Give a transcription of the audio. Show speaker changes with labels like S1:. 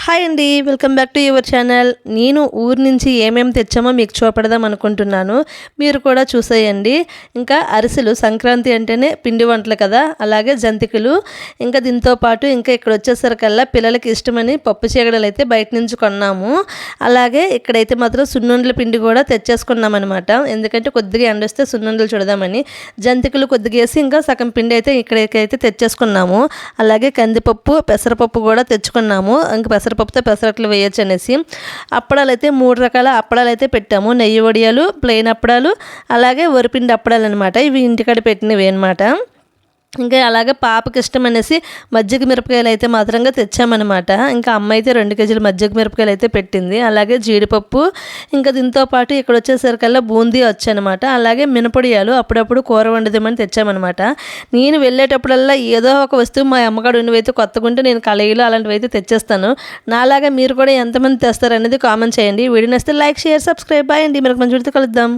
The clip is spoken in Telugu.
S1: హాయ్ అండి, welcome back to your channel. నేను ఊరు నుంచి ఏమేమి తెచ్చామో మీకు చూపెడదాం అనుకుంటున్నాను. మీరు కూడా చూసేయండి. ఇంకా అరిసెలు, సంక్రాంతి అంటేనే పిండి వంటలు కదా, అలాగే జంతికలు. ఇంకా దీంతో పాటు ఇంకా ఇక్కడ వచ్చేసరికల్లా పిల్లలకి ఇష్టమని పప్పు చీగడలు అయితే బయట నుంచి కొన్నాము. అలాగే ఇక్కడైతే మాత్రం సున్నుండల పిండి కూడా తెచ్చేసుకున్నాం అనమాట. ఎందుకంటే కొద్దిగా ఎండొస్తే సున్నుండలు చూడదామని. జంతికలు కొద్దిగా వేసి ఇంకా సగం పిండి అయితే ఇక్కడికైతే తెచ్చేసుకున్నాము. అలాగే కందిపప్పు, పెసరపప్పు కూడా తెచ్చుకున్నాము. ఇంకా పెసరపప్పుతో పెసరట్లు వేయచ్చు అనేసి. అప్పడాలు అయితే 3 రకాల అప్పడాలు అయితే పెట్టాము. నెయ్యి వడియాలు, ప్లెయిన్ అప్పడాలు, అలాగే వరిపిండి అప్పడాలు అనమాట. ఇవి ఇంటికాడ పెట్టినవి అనమాట. ఇంకా అలాగే పాపకి ఇష్టం అనేసి మజ్జిగ మిరపకాయలు అయితే మాత్రంగా తెచ్చామన్నమాట. ఇంకా అమ్మ అయితే 2 కేజీలు మజ్జిగ మిరపకాయలు అయితే పెట్టింది. అలాగే జీడిపప్పు, ఇంకా దీంతో పాటు ఇక్కడ వచ్చేసరికల్లా బూందీ వచ్చనమాట. అలాగే మినపొడియాలు అప్పుడప్పుడు కూర వండుదామని తెచ్చామన్నమాట. నేను వెళ్ళేటప్పుడల్లా ఏదో ఒక వస్తువు మా అమ్మగారు ఉన్నవైతే కొత్తగా ఉంటే నేను కళాయిలు అలాంటివి అయితే తెచ్చేస్తాను. నాలాగా మీరు కూడా ఎంతమంది తెస్తారు అనేది కామెంట్ చేయండి. వీడియో నచ్చితే లైక్, షేర్, సబ్స్క్రైబ్. బాయ్ అండి, మరొక మంచి వీడియోతో కలుద్దాం.